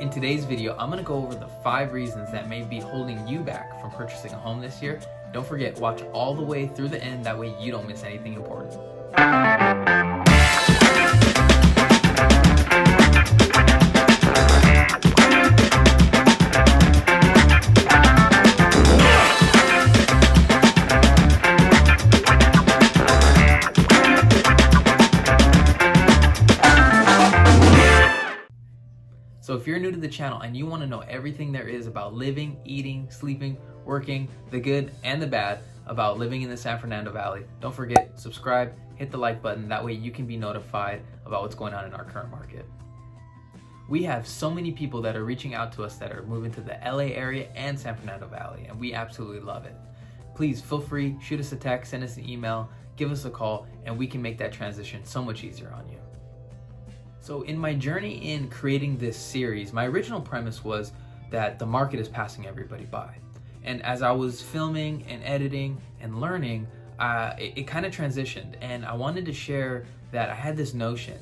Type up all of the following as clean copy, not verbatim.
In today's video, I'm going to go over the 5 reasons that may be holding you back from purchasing a home this year. Don't forget, watch all the way through the end, that way you don't miss anything important. So if you're new to the channel and you want to know everything there is about living, eating, sleeping, working, the good and the bad about living in the San Fernando Valley, don't forget, subscribe, hit the like button, that way you can be notified about what's going on in our current market. We have so many people that are reaching out to us that are moving to the LA area and San Fernando Valley, and we absolutely love it. Please feel free, shoot us a text, send us an email, give us a call, and we can make that transition so much easier on you. So in my journey in creating this series, my original premise was that the market is passing everybody by. And as I was filming and editing and learning, it kind of transitioned, and I wanted to share that I had this notion.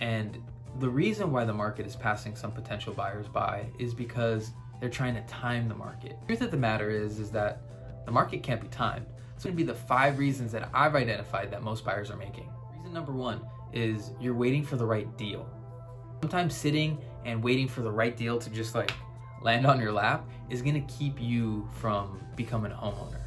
And the reason why the market is passing some potential buyers by is because they're trying to time the market. The truth of the matter is that the market can't be timed. So it's going to be the 5 reasons that I've identified that most buyers are making. Reason number 1 is you're waiting for the right deal. Sometimes sitting and waiting for the right deal to just like land on your lap is gonna keep you from becoming a homeowner.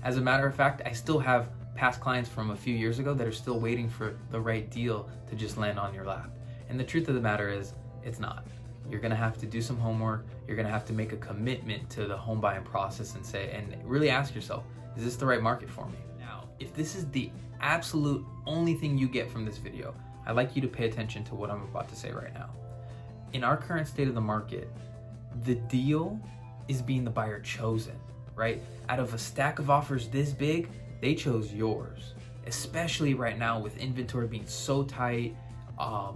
As a matter of fact, I still have past clients from a few years ago that are still waiting for the right deal to just land on your lap. And the truth of the matter is, it's not. You're gonna have to do some homework, you're gonna have to make a commitment to the home buying process and really ask yourself, is this the right market for me? Now, if this is the absolute only thing you get from this video, I'd like you to pay attention to what I'm about to say right now. In our current state of the market, the deal is being the buyer chosen, right? Out of a stack of offers this big, they chose yours. Especially right now with inventory being so tight,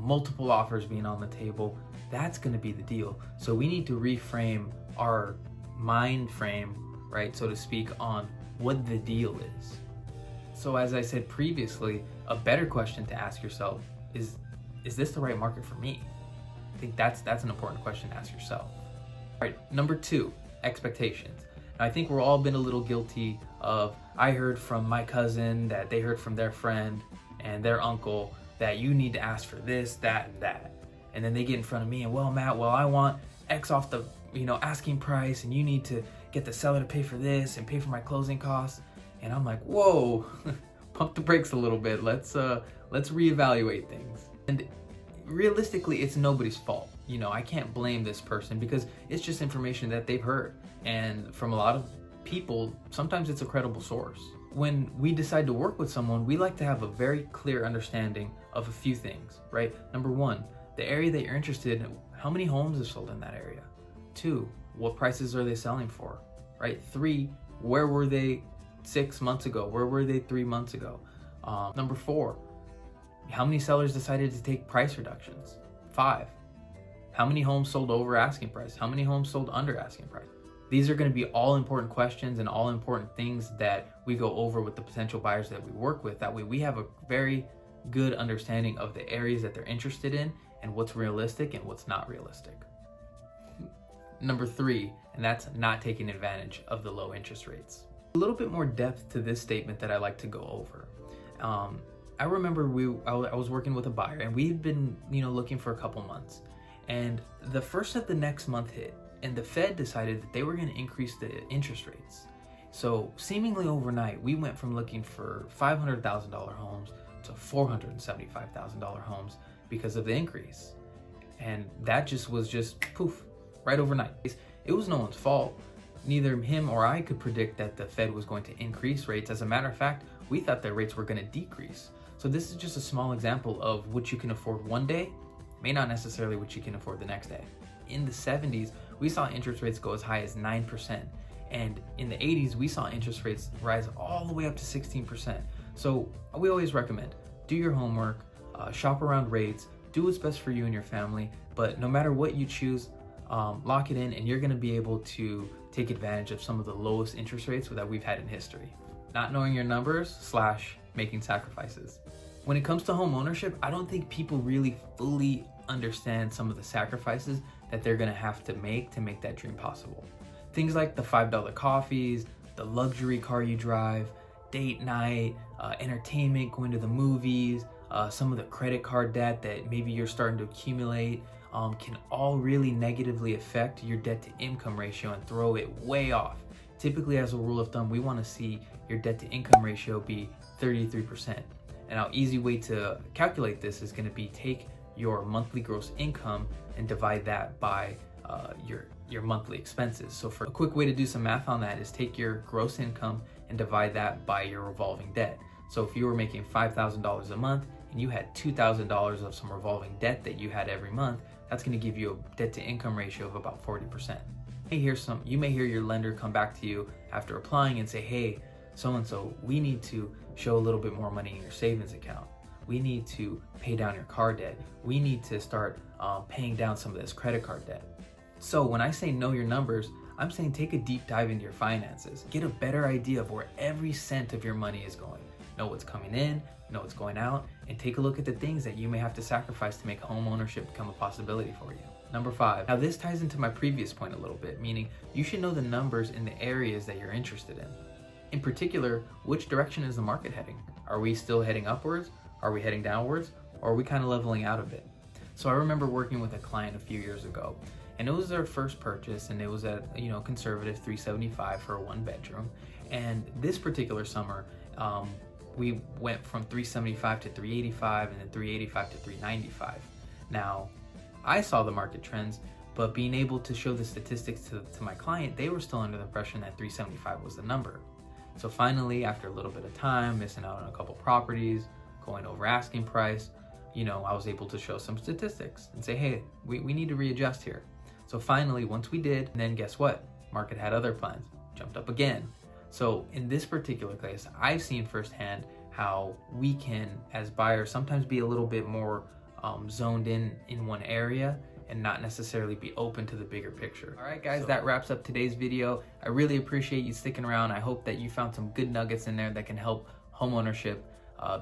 multiple offers being on the table, that's gonna be the deal. So we need to reframe our mind frame, right, so to speak, on what the deal is. So as I said previously, a better question to ask yourself is this the right market for me? I think that's an important question to ask yourself. All right, number 2, expectations. Now, I think we're all been a little guilty of, I heard from my cousin that they heard from their friend and their uncle that you need to ask for this, that, and that. And then they get in front of me and, well, Matt, I want X off the asking price, and you need to get the seller to pay for this and pay for my closing costs. And I'm like, whoa, pump the brakes a little bit. Let's reevaluate things. And realistically, it's nobody's fault. I can't blame this person because it's just information that they've heard. And from a lot of people, sometimes it's a credible source. When we decide to work with someone, we like to have a very clear understanding of a few things, right? Number 1, the area that you're interested in, how many homes are sold in that area? 2, what prices are they selling for, right? 3, where were they 6 months ago? Where were they 3 months ago? Number 4, how many sellers decided to take price reductions? 5, how many homes sold over asking price? How many homes sold under asking price? These are going to be all important questions and all important things that we go over with the potential buyers that we work with. That way we have a very good understanding of the areas that they're interested in and what's realistic and what's not realistic. Number 3, and that's not taking advantage of the low interest rates. A little bit more depth to this statement that I like to go over. I remember I was working with a buyer, and we'd been looking for a couple months, and the first of the next month hit, and the Fed decided that they were going to increase the interest rates. So seemingly overnight, we went from looking for $500,000 homes to $475,000 homes because of the increase, and that was just poof, right overnight. It was no one's fault. Neither him or I could predict that the Fed was going to increase rates. As a matter of fact, we thought that rates were going to decrease. So this is just a small example of what you can afford one day may not necessarily what you can afford the next day. In the 70s, we saw interest rates go as high as 9%. And in the 80s, we saw interest rates rise all the way up to 16%. So we always recommend, do your homework, shop around rates, do what's best for you and your family. But no matter what you choose, lock it in, and you're going to be able to take advantage of some of the lowest interest rates that we've had in history. Not knowing your numbers / making sacrifices. When it comes to home ownership, I don't think people really fully understand some of the sacrifices that they're gonna have to make that dream possible. Things like the $5 coffees, the luxury car you drive, date night, entertainment, going to the movies, some of the credit card debt that maybe you're starting to accumulate, can all really negatively affect your debt to income ratio and throw it way off. Typically, as a rule of thumb, we want to see your debt to income ratio be 33%. And our easy way to calculate this is going to be take your monthly gross income and divide that by your monthly expenses. So for a quick way to do some math on that is take your gross income and divide that by your revolving debt. So if you were making $5,000 a month and you had $2,000 of some revolving debt that you had every month, that's going to give you a debt to income ratio of about 40%. You may hear your lender come back to you after applying and say, hey, so-and-so, we need to show a little bit more money in your savings account. We need to pay down your car debt. We need to start paying down some of this credit card debt. So when I say know your numbers, I'm saying take a deep dive into your finances. Get a better idea of where every cent of your money is going. Know what's coming in, know what's going out, and take a look at the things that you may have to sacrifice to make home ownership become a possibility for you. Number 5. Now this ties into my previous point a little bit, meaning you should know the numbers in the areas that you're interested in. In particular, which direction is the market heading? Are we still heading upwards? Are we heading downwards? Or are we kind of leveling out a bit? So I remember working with a client a few years ago, and it was their first purchase, and it was at conservative $375 for a 1-bedroom. And this particular summer, we went from $375 to $385, and then $385 to $395. Now, I saw the market trends, but being able to show the statistics to my client, they were still under the impression that $375 was the number. So finally, after a little bit of time, missing out on a couple properties, going over asking price, I was able to show some statistics and say, hey, we need to readjust here. So finally, once we did, and then guess what? Market had other plans, jumped up again. So in this particular case, I've seen firsthand how we can, as buyers, sometimes be a little bit more zoned in one area and not necessarily be open to the bigger picture. All right, guys, that wraps up today's video. I really appreciate you sticking around. I hope that you found some good nuggets in there that can help homeownership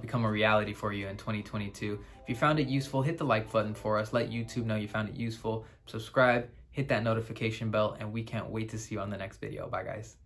become a reality for you in 2022. If you found it useful, hit the like button for us. Let YouTube know you found it useful. Subscribe, hit that notification bell, and we can't wait to see you on the next video. Bye, guys.